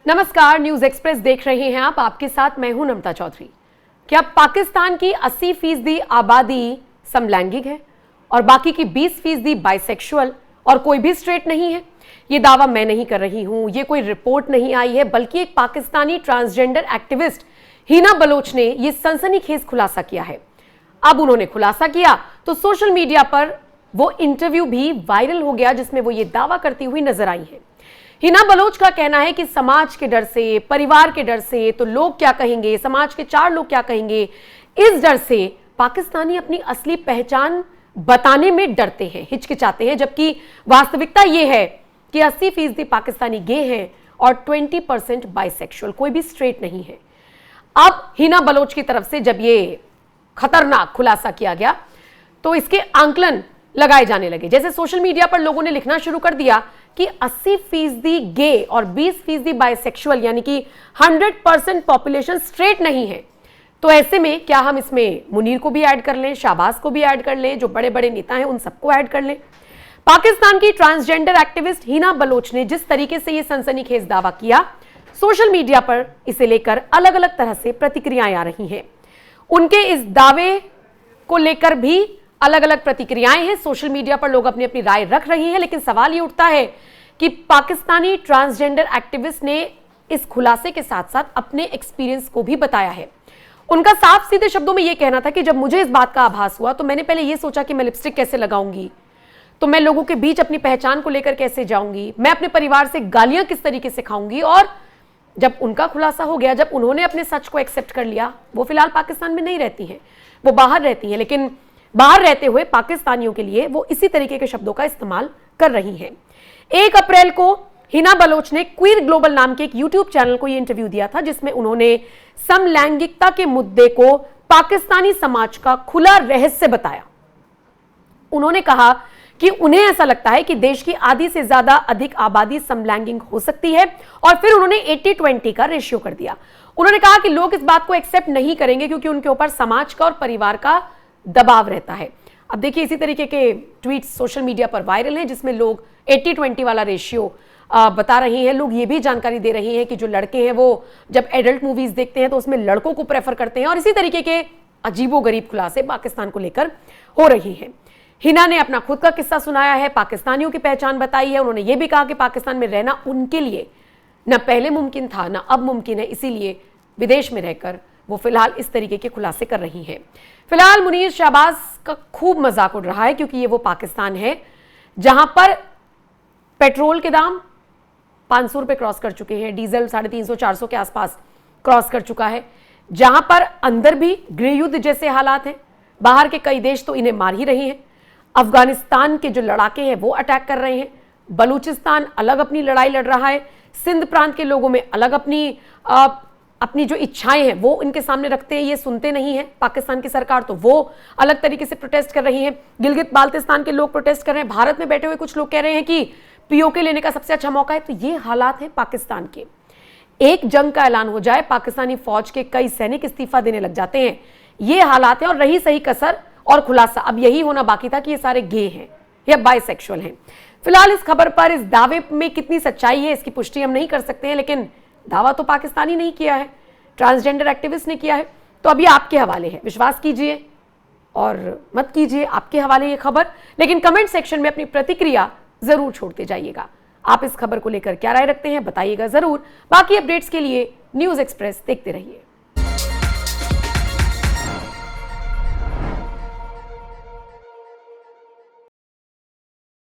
नमस्कार, news express देख रहे हैं आप। आपके साथ मैं हूं नम्रता चौधरी। क्या पाकिस्तान की 80% आबादी समलैंगिक है और बाकी की 20% बाइसेक्सुअल और कोई भी स्ट्रेट नहीं है? ये दावा मैं नहीं कर रही हूं, ये कोई रिपोर्ट नहीं आई है, बल्कि एक पाकिस्तानी ट्रांसजेंडर एक्टिविस्ट हिना बलोच ने यह सनसनीखेज खुलासा किया है। अब उन्होंने खुलासा किया तो सोशल मीडिया पर वो इंटरव्यू भी वायरल हो गया जिसमें वो ये दावा करती हुई नजर आई है। हिना बलोच का कहना है कि समाज के डर से, परिवार के डर से, तो लोग क्या कहेंगे, समाज के 4 लोग क्या कहेंगे, इस डर से पाकिस्तानी अपनी असली पहचान बताने में डरते हैं, हिचकिचाते हैं। जबकि वास्तविकता यह है कि 80% पाकिस्तानी गे हैं और 20% बाइसेक्सुअल, कोई भी स्ट्रेट नहीं है। अब हिना बलोच की तरफ से जब ये खतरनाक खुलासा किया गया तो इसके आंकलन लगाए जाने लगे। जैसे सोशल मीडिया पर लोगों ने लिखना शुरू कर दिया कि 80% गे और 20% बाइसेक्सुअल, यानी कि 100% पॉपुलेशन स्ट्रेट नहीं है। तो ऐसे में क्या हम इसमें मुनीर को भी ऐड कर लें, शाहबाज को भी ऐड कर लें, जो बड़े बड़े नेता हैं उन सबको ऐड कर लें? पाकिस्तान की ट्रांसजेंडर एक्टिविस्ट हिना बलोच ने जिस तरीके से यह सनसनीखेज दावा किया, सोशल मीडिया पर इसे लेकर अलग अलग तरह से प्रतिक्रियाएं आ रही हैं। उनके इस दावे को लेकर भी अलग अलग प्रतिक्रियाएं हैं। सोशल मीडिया पर लोग अपनी अपनी राय रख रही हैं, लेकिन सवाल ये उठता है कि पाकिस्तानी ट्रांसजेंडर एक्टिविस्ट ने इस खुलासे के साथ साथ अपने एक्सपीरियंस को भी बताया है। उनका साफ सीधे शब्दों में यह कहना था कि जब मुझे इस बात का आभास हुआ तो मैंने पहले यह सोचा कि मैं लिपस्टिक कैसे लगाऊंगी, तो मैं लोगों के बीच अपनी पहचान को लेकर कैसे जाऊंगी, मैं अपने परिवार से गालियां किस तरीके से खाऊंगी। और जब उनका खुलासा हो गया, जब उन्होंने अपने सच को एक्सेप्ट कर लिया, वो फिलहाल पाकिस्तान में नहीं रहती हैं, वो बाहर रहती हैं, लेकिन बाहर रहते हुए पाकिस्तानियों के लिए वो इसी तरीके के शब्दों का इस्तेमाल कर रही हैं। 1 अप्रैल को हिना बलोच ने क्वीर ग्लोबल नाम के एक यूट्यूब चैनल को ये इंटरव्यू दिया था, जिसमें उन्होंने समलैंगिकता के मुद्दे को पाकिस्तानी समाज का खुला रहस्य बताया। उन्होंने कहा कि उन्हें ऐसा लगता है कि देश की आधी से ज्यादा अधिक आबादी समलैंगिक हो सकती है, और फिर उन्होंने 80-20 का रेशियो कर दिया। उन्होंने कहा कि लोग इस बात को एक्सेप्ट नहीं करेंगे क्योंकि उनके ऊपर समाज का और परिवार का दबाव रहता है। अब देखिए, इसी तरीके के ट्वीट्स सोशल मीडिया पर वायरल हैं जिसमें लोग 80-20 वाला रेशियो बता रहे हैं। लोग ये भी जानकारी दे रहे हैं कि जो लड़के हैं वो जब एडल्ट मूवीज देखते हैं तो उसमें लड़कों को प्रेफर करते हैं, और इसी तरीके के अजीबोगरीब खुलासे पाकिस्तान को लेकर हो रही हैं। हिना ने अपना खुद का किस्सा सुनाया है, पाकिस्तानियों की पहचान बताई है। उन्होंने ये भी कहा कि पाकिस्तान में रहना उनके लिए न पहले मुमकिन था न अब मुमकिन है, इसीलिए विदेश में रहकर वो फिलहाल इस तरीके के खुलासे कर रही हैं। फिलहाल मुनीर शाहबाज का खूब मजाक उड़ रहा है क्योंकि ये वो पाकिस्तान है जहां पर पेट्रोल के दाम 500 रुपए क्रॉस कर चुके हैं, डीजल 350-400 के आसपास क्रॉस कर चुका है, जहां पर अंदर भी गृह युद्ध जैसे हालात हैं। बाहर के कई देश तो इन्हें मार ही रहे हैं। अफगानिस्तान के जो लड़ाके हैं वो अटैक कर रहे हैं, बलूचिस्तान अलग अपनी लड़ाई लड़ रहा है, सिंध प्रांत के लोगों में अलग अपनी जो इच्छाएं हैं वो इनके सामने रखते हैं, ये सुनते नहीं है पाकिस्तान की सरकार, तो वो अलग तरीके से प्रोटेस्ट कर रही है। गिलगित बाल्टिस्तान के लोग प्रोटेस्ट कर रहे हैं। भारत में बैठे हुए कुछ लोग कह रहे हैं कि पीओके लेने का सबसे अच्छा मौका है। तो ये हालात हैं पाकिस्तान के। एक जंग का ऐलान हो जाए, पाकिस्तानी फौज के कई सैनिक इस्तीफा देने लग जाते हैं। ये हालात हैं। और रही सही कसर और खुलासा अब यही होना बाकी था कि ये सारे गे हैं या बाइसेक्सुअल हैं। फिलहाल इस खबर पर, इस दावे में कितनी सच्चाई है इसकी पुष्टि हम नहीं कर सकते हैं, लेकिन दावा तो पाकिस्तानी नहीं किया है, ट्रांसजेंडर एक्टिविस्ट ने किया है। तो अभी आपके हवाले है, विश्वास कीजिए और मत कीजिए, आपके हवाले ये खबर। लेकिन कमेंट सेक्शन में अपनी प्रतिक्रिया जरूर छोड़ते जाइएगा। आप इस खबर को लेकर क्या राय रखते हैं बताइएगा जरूर। बाकी अपडेट्स के लिए न्यूज एक्सप्रेस देखते रहिए।